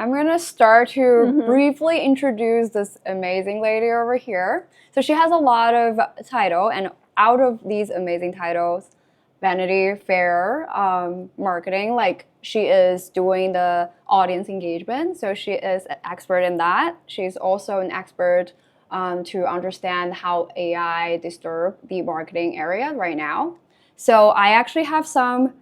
I'm going to start to briefly introduce this amazing lady over here. So she has a lot of title, and out of these amazing titles, Vanity Fair, marketing, like she is doing the audience engagement. So she is an expert in that. She's also an expert to understand how AI disturb the marketing area right now. So I actually have some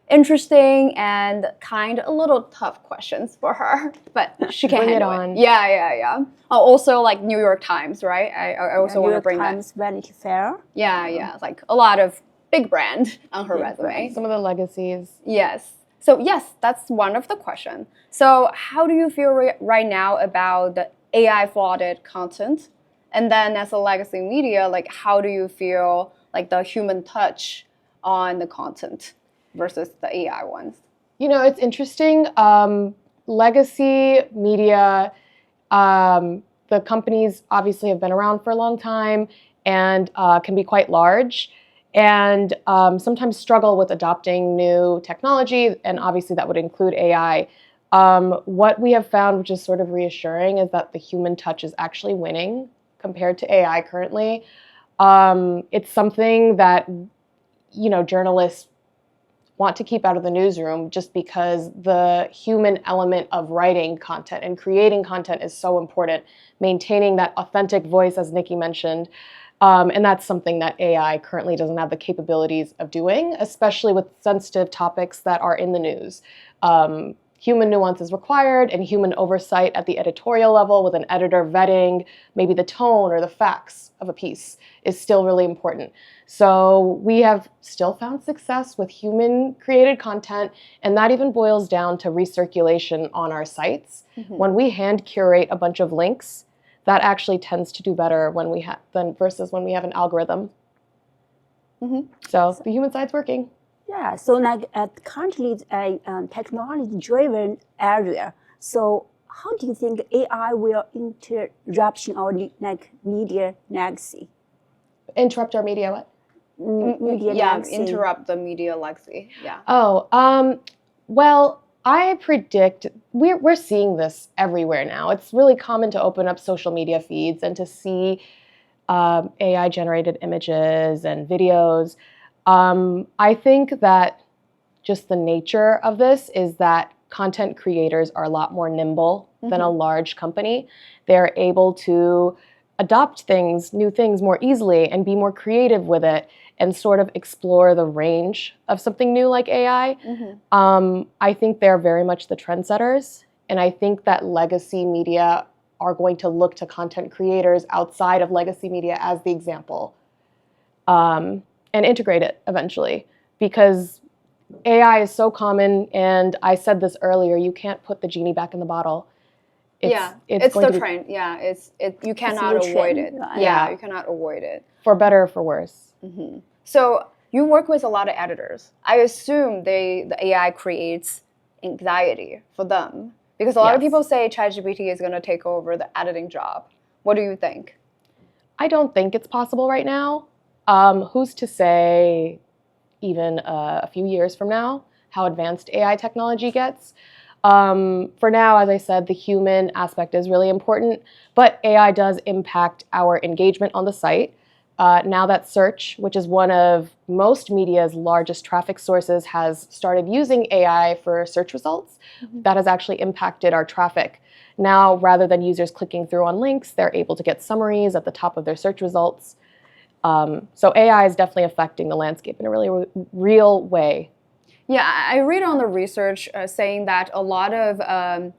interesting and a little tough questions for her, but she can handle it. Yeah. Also, like New York Times, right? I also want to bring New York Times, Vanity Fair. Yeah. Like a lot of big brand on her resume. Some of the legacies. Yes. So yes, that's one of the questions. So how do you feel right now about the AI flooded content? And then as a legacy media, like how do you feel like the human touch on the content versus the AI ones? You know, it's interesting. Legacy media, the companies obviously have been around for a long time and can be quite large and sometimes struggle with adopting new technology, and obviously that would include AI. What we have found, which is sort of reassuring, is that the human touch is actually winning compared to AI currently. It's something that, you know, journalists want to keep out of the newsroom just because the human element of writing content and creating content is so important, maintaining that authentic voice, as Nikki mentioned. And that's something that AI currently doesn't have the capabilities of doing, especially with sensitive topics that are in the news. Human nuance is required, and human oversight at the editorial level with an editor vetting maybe the tone or the facts of a piece is still really important. So we have still found success with human created content, and that even boils down to recirculation on our sites. When we hand curate a bunch of links, that actually tends to do better when we versus when we have an algorithm. So the human side's working. Yeah, so like currently it's a technology-driven area. So how do you think AI will interrupt our like media legacy? Interrupt our media what? Media legacy. Interrupt the media legacy. Yeah. Well, I predict we're seeing this everywhere now. It's really common to open up social media feeds and to see AI-generated images and videos. I think that just the nature of this is that content creators are a lot more nimble than a large company. They're able to adopt new things more easily and be more creative with it and sort of explore the range of something new like AI. I think they're very much the trendsetters. And I think that legacy media are going to look to content creators outside of legacy media as the example. And integrate it eventually, because AI is so common, and I said this earlier, you can't put the genie back in the bottle. It's the trend. Yeah, you cannot avoid it. Yeah, you cannot avoid it. For better or for worse. So you work with a lot of editors. I assume the AI creates anxiety for them, because a lot of people say ChatGPT is going to take over the editing job. What do you think? I don't think it's possible right now. Who's to say even a few years from now how advanced AI technology gets? For now, as I said, the human aspect is really important, but AI does impact our engagement on the site. Now that search, which is one of most media's largest traffic sources, has started using AI for search results, that has actually impacted our traffic. Now, rather than users clicking through on links, they're able to get summaries at the top of their search results. So AI is definitely affecting the landscape in a really real way. Yeah, I read on the research saying that a lot of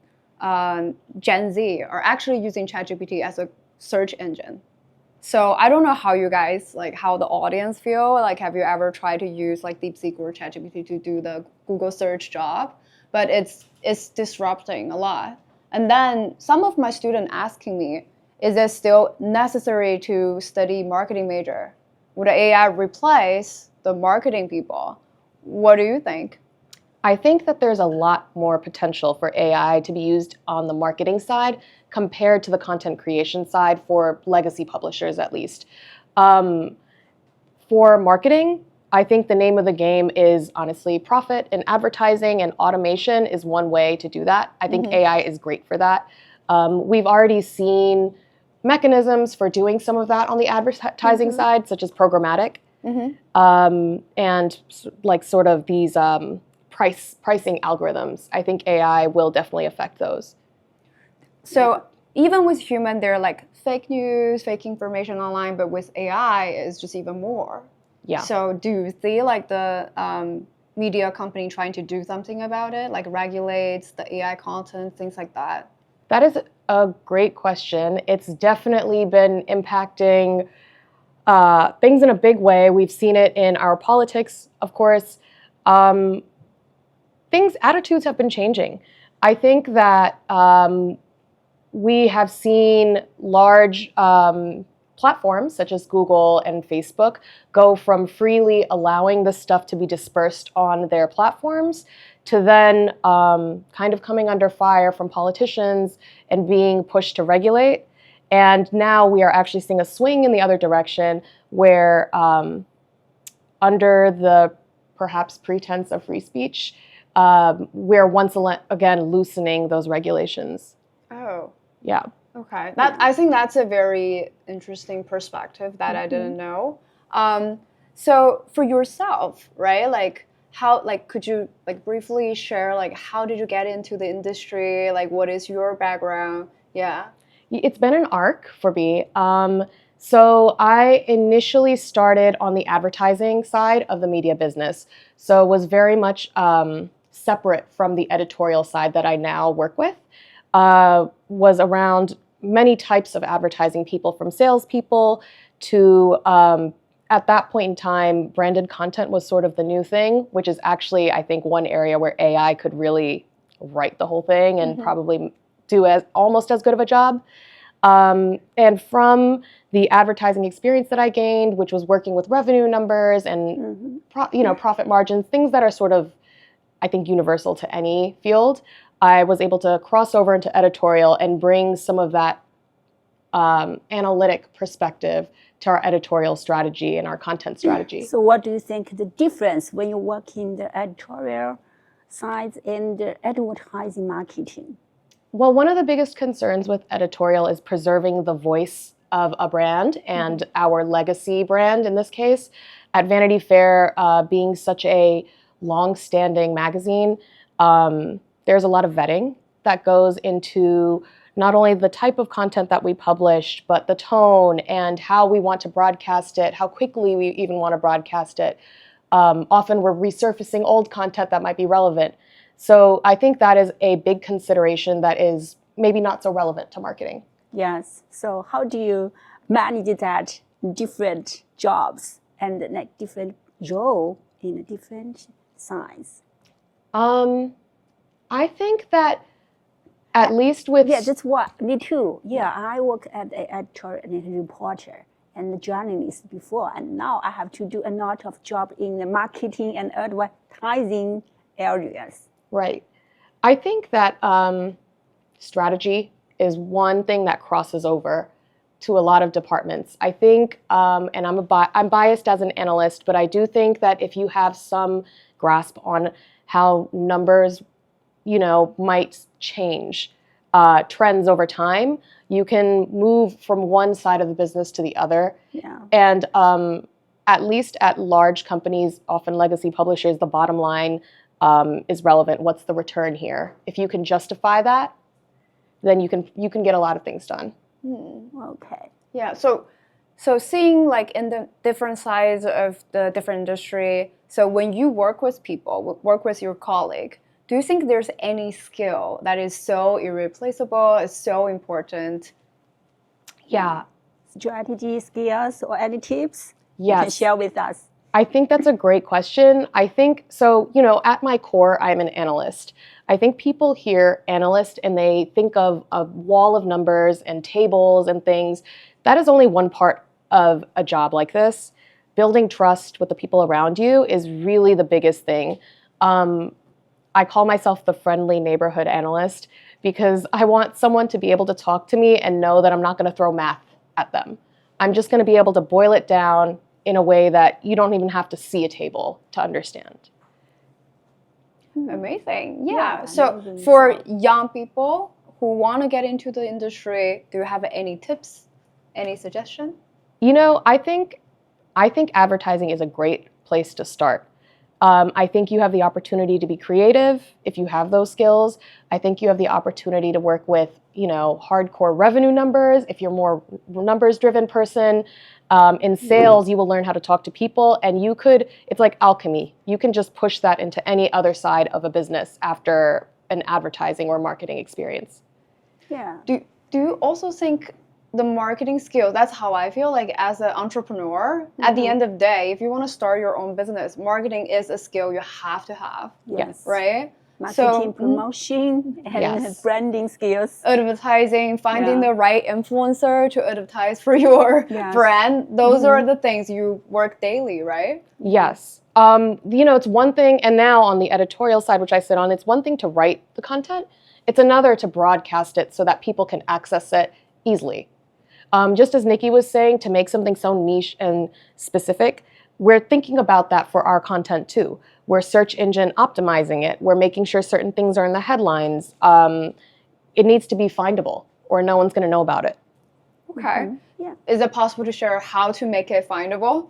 Gen Z are actually using ChatGPT as a search engine. So I don't know how you guys, like how the audience feel. Like, have you ever tried to use like DeepSeek or ChatGPT to do the Google search job? But it's disrupting a lot. And then some of my students asking me, is it still necessary to study marketing major? Would AI replace the marketing people? What do you think? I think that there's a lot more potential for AI to be used on the marketing side compared to the content creation side for legacy publishers, at least. For marketing, I think the name of the game is honestly profit in advertising, and automation is one way to do that. I think AI is great for that. We've already seen mechanisms for doing some of that on the advertising side, such as programmatic, and like sort of these pricing algorithms. I think AI will definitely affect those. So even with human, there are like fake news, fake information online, but with AI, it's just even more. Yeah. So do you see like the media company trying to do something about it, like regulates the AI content, things like that? That is a great question. It's definitely been impacting things in a big way. We've seen it in our politics, of course. Attitudes have been changing. I think that we have seen large platforms such as Google and Facebook go from freely allowing this stuff to be dispersed on their platforms to then kind of coming under fire from politicians and being pushed to regulate. And now we are actually seeing a swing in the other direction where under the perhaps pretense of free speech, we're once again loosening those regulations. Oh. Yeah. Okay. I think that's a very interesting perspective that I didn't know. So for yourself, right? Like how, like, could you like briefly share, like, how did you get into the industry? Like, what is your background? Yeah. It's been an arc for me. So I initially started on the advertising side of the media business. So was very much separate from the editorial side that I now work with. Was around many types of advertising people, from salespeople to, at that point in time, branded content was sort of the new thing, which is actually, I think, one area where AI could really write the whole thing and probably do almost as good of a job. And from the advertising experience that I gained, which was working with revenue numbers and profit margins, things that are sort of, I think, universal to any field, I was able to cross over into editorial and bring some of that analytic perspective to our editorial strategy and our content strategy. So what do you think the difference when you work in the editorial side and the advertising marketing? Well, one of the biggest concerns with editorial is preserving the voice of a brand and our legacy brand in this case. At Vanity Fair, being such a long-standing magazine, there's a lot of vetting that goes into not only the type of content that we publish, but the tone and how we want to broadcast it, how quickly we even want to broadcast it. Often we're resurfacing old content that might be relevant. So I think that is a big consideration that is maybe not so relevant to marketing. Yes. So how do you manage that different jobs and like different role in a different size? I think that at least with... Yeah, that's what, me too. Yeah, I work as an editor and a reporter and a journalist before, and now I have to do a lot of job in the marketing and advertising areas. Right. I think that strategy is one thing that crosses over to a lot of departments. I think, and I'm biased as an analyst, but I do think that if you have some grasp on how numbers, might change trends over time, you can move from one side of the business to the other. Yeah. And at least at large companies, often legacy publishers, the bottom line is relevant. What's the return here? If you can justify that, then you can get a lot of things done. Okay. Yeah. So seeing like in the different sides of the different industry, so when you work with people, work with your colleague, do you think there's any skill that is so irreplaceable, is so important? Yeah. Strategy, skills, or any tips Yes. you can share with us? I think that's a great question. I think, so, at my core, I'm an analyst. I think people hear analyst and they think of a wall of numbers and tables and things. That is only one part of a job like this. Building trust with the people around you is really the biggest thing. I call myself the friendly neighborhood analyst because I want someone to be able to talk to me and know that I'm not going to throw math at them. I'm just going to be able to boil it down in a way that you don't even have to see a table to understand. Amazing. Yeah, Yeah. So amazing. for young people who want to get into the industry, do you have any tips, any suggestion? You know, I think advertising is a great place to start. I think you have the opportunity to be creative if you have those skills. I think you have the opportunity to work with, you know, hardcore revenue numbers if you're more numbers-driven person. In sales, you will learn how to talk to people, and it's like alchemy. You can just push that into any other side of a business after an advertising or marketing experience. Yeah. Do you also think the marketing skill, that's how I feel like as an entrepreneur, at the end of the day, if you want to start your own business, marketing is a skill you have to have. Yes. Right? Marketing, promotion, and branding skills. Advertising, finding the right influencer to advertise for your brand. Those are the things you work daily, right? Yes. You know, it's one thing, and now on the editorial side, which I sit on, it's one thing to write the content. It's another to broadcast it so that people can access it easily. Just as Nikki was saying, to make something so niche and specific, we're thinking about that for our content too. We're search engine optimizing it. We're making sure certain things are in the headlines. It needs to be findable or no one's going to know about it. Okay. Yeah. Is it possible to share how to make it findable?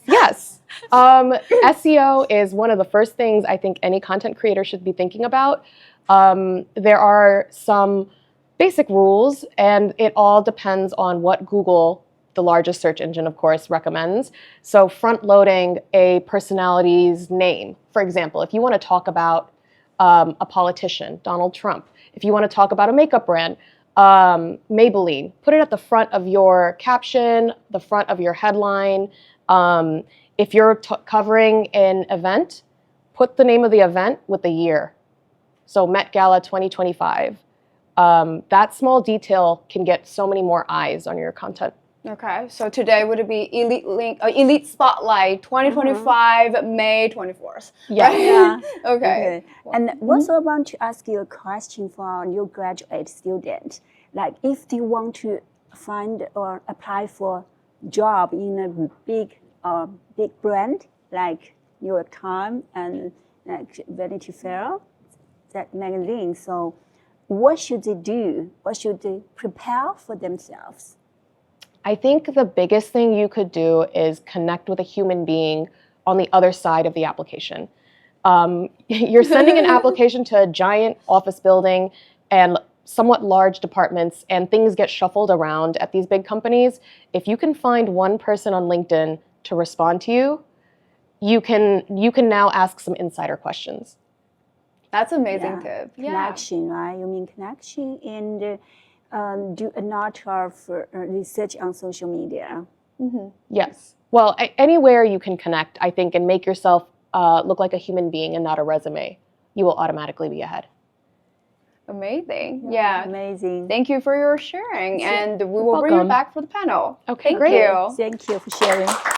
Yes. SEO is one of the first things I think any content creator should be thinking about. There are some basic rules, and it all depends on what Google, the largest search engine, of course, recommends. So front-loading a personality's name, for example, if you want to talk about a politician, Donald Trump, if you want to talk about a makeup brand, Maybelline, put it at the front of your caption, the front of your headline. If you're covering an event, put the name of the event with the year. So Met Gala 2025. That small detail can get so many more eyes on your content. Okay, so today would it be EliteLink, Elite Spotlight 2025, May 24th? Yeah. Right? Yeah. Okay. And also I want to ask you a question for our new graduate student. Like if they want to find or apply for job in a big brand like New York Times and like Vanity Fair, that magazine. So what should they do? What should they prepare for themselves? I think the biggest thing you could do is connect with a human being on the other side of the application. You're sending an application to a giant office building and somewhat large departments, and things get shuffled around at these big companies. If you can find one person on LinkedIn to respond to you, you can now ask some insider questions. That's an amazing tip. Connection, right? You mean connection and do a lot of research on social media. Yes. Well, anywhere you can connect, I think, and make yourself look like a human being and not a resume, you will automatically be ahead. Amazing. Yeah. Amazing. Thank you for your sharing, and we will bring you welcome. back for the panel. Okay, Thank great. you. Thank you for sharing.